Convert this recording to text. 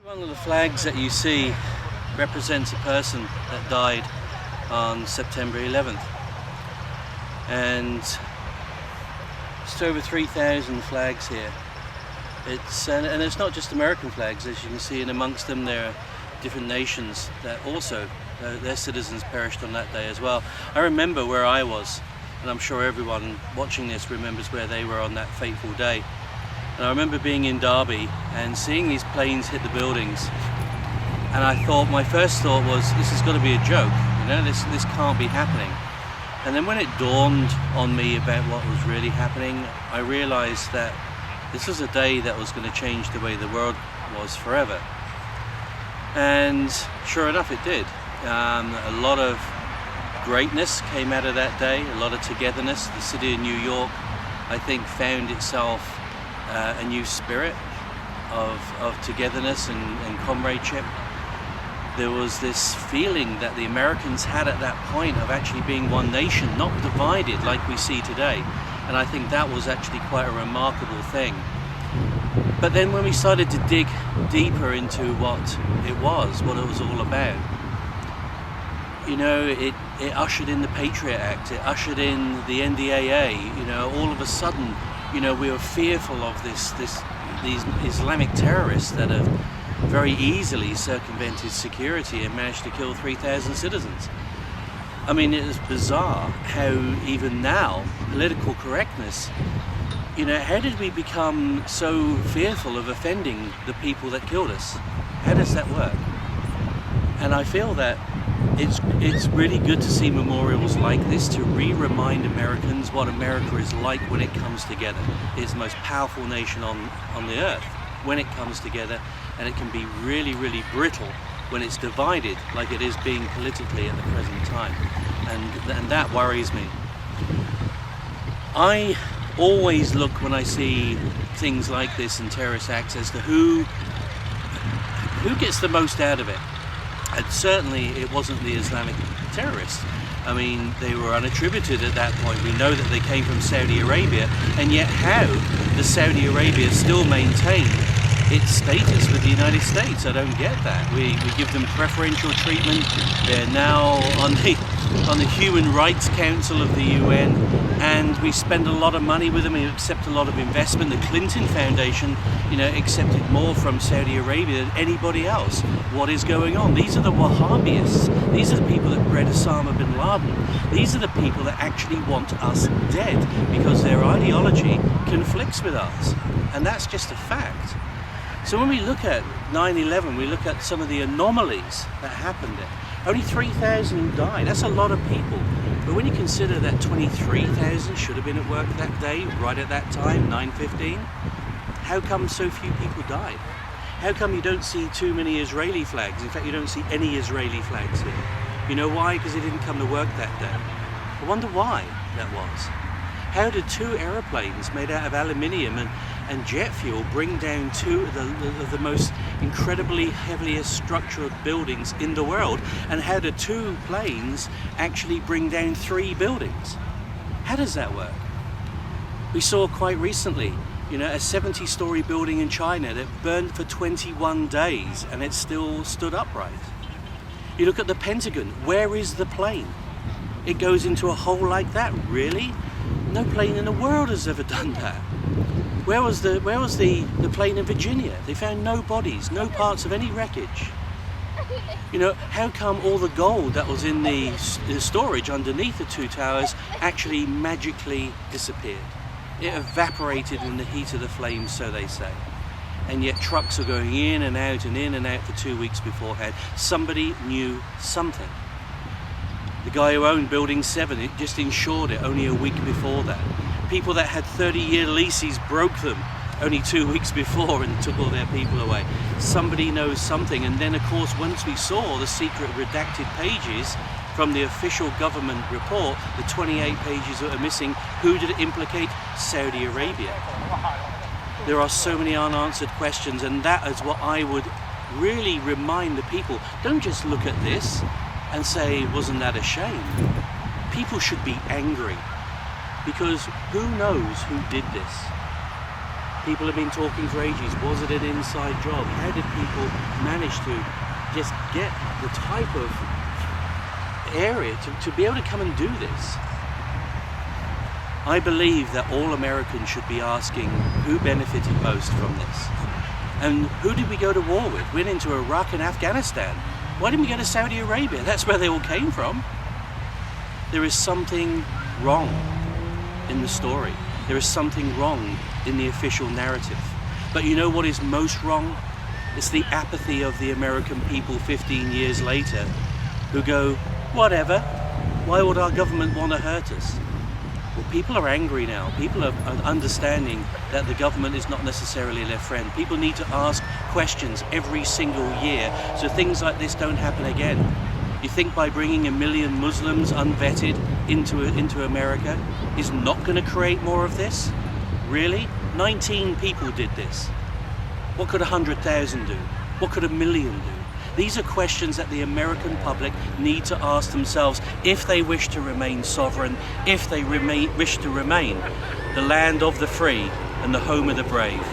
One of the flags that you see represents a person that died on September 11th, and it's over 3,000 flags here. And it's not just American flags, as you can see, and amongst them there are different nations that also their citizens perished on that day as well. I remember where I was, and I'm sure everyone watching this remembers where they were on that fateful day. And I remember being in Derby and seeing these planes hit the buildings, and I thought, my first thought was, this has got to be a joke, you know, this can't be happening. And then when it dawned on me about what was really happening, I realized that this was a day that was going to change the way the world was forever. And sure enough, it did. A lot of greatness came out of that day, a lot of togetherness. The city of New York, I think, found itself a new spirit of togetherness and comradeship. There was this feeling that the Americans had at that point of actually being one nation, not divided like we see today. And I think that was actually quite a remarkable thing. But then when we started to dig deeper into what it was all about, you know, it ushered in the Patriot Act, it ushered in the NDAA. You know, all of a sudden, you know, we were fearful of these Islamic terrorists that have very easily circumvented security and managed to kill 3,000 citizens. I mean, it is bizarre how even now, political correctness, you know, how did we become so fearful of offending the people that killed us? How does that work? And I feel that it's really good to see memorials like this to remind Americans what America is like when it comes together. It's the most powerful nation on the earth when it comes together, and it can be really, really brittle when it's divided like it is being politically at the present time. And that worries me. I always look, when I see things like this and terrorist acts, as to who gets the most out of it. And certainly it wasn't the Islamic terrorists. I mean, they were unattributed at that point. We know that they came from Saudi Arabia, and yet how does Saudi Arabia still maintain its status with the United States? I don't get that. We give them preferential treatment. They're now on the Human Rights Council of the UN, and we spend a lot of money with them. We accept a lot of investment. The Clinton Foundation, you know, accepted more from Saudi Arabia than anybody else. What is going on? These are the Wahhabists. These are the people that bred Osama bin Laden. These are the people that actually want us dead because their ideology conflicts with ours, and that's just a fact. So when we look at 9/11, we look at some of the anomalies that happened there. Only 3,000 died. That's a lot of people. But when you consider that 23,000 should have been at work that day, right at that time, 9/15, how come so few people died? How come you don't see too many Israeli flags? In fact, you don't see any Israeli flags here. You know why? Because they didn't come to work that day. I wonder why that was. How did two aeroplanes made out of aluminium and jet fuel bring down two of the most incredibly heaviest structured buildings in the world? And how did two planes actually bring down three buildings? How does that work? We saw quite recently, you know, a 70-story building in China that burned for 21 days and it still stood upright. You look at the Pentagon, where is the plane? It goes into a hole like that, really? No plane in the world has ever done that. Where was the plane in Virginia? They found no bodies, no parts of any wreckage. You know, how come all the gold that was in the storage underneath the two towers actually magically disappeared? It evaporated in the heat of the flames, so they say. And yet trucks are going in and out for 2 weeks beforehand. Somebody knew something. The guy who owned Building 7, it just insured it only a week before that. People that had 30-year leases broke them only 2 weeks before and took all their people away. Somebody knows something. And then, of course, once we saw the secret redacted pages from the official government report, the 28 pages that are missing, who did it implicate? Saudi Arabia. There are so many unanswered questions, and that is what I would really remind the people. Don't just look at this and say, wasn't that a shame? People should be angry, because who knows who did this? People have been talking for ages. Was it an inside job? How did people manage to just get the type of area to be able to come and do this? I believe that all Americans should be asking who benefited most from this. And who did we go to war with? We went into Iraq and Afghanistan. Why didn't we go to Saudi Arabia? That's where they all came from. There is something wrong in the story. There is something wrong in the official narrative. But you know what is most wrong? It's the apathy of the American people 15 years later who go, whatever, why would our government want to hurt us? Well, people are angry now. People are understanding that the government is not necessarily their friend. People need to ask questions every single year so things like this don't happen again. You think by bringing 1 million Muslims unvetted into America is not going to create more of this? Really? 19 people did this. What could 100,000 do? What could 1 million do? These are questions that the American public need to ask themselves if they wish to remain sovereign, if they wish to remain the land of the free and the home of the brave.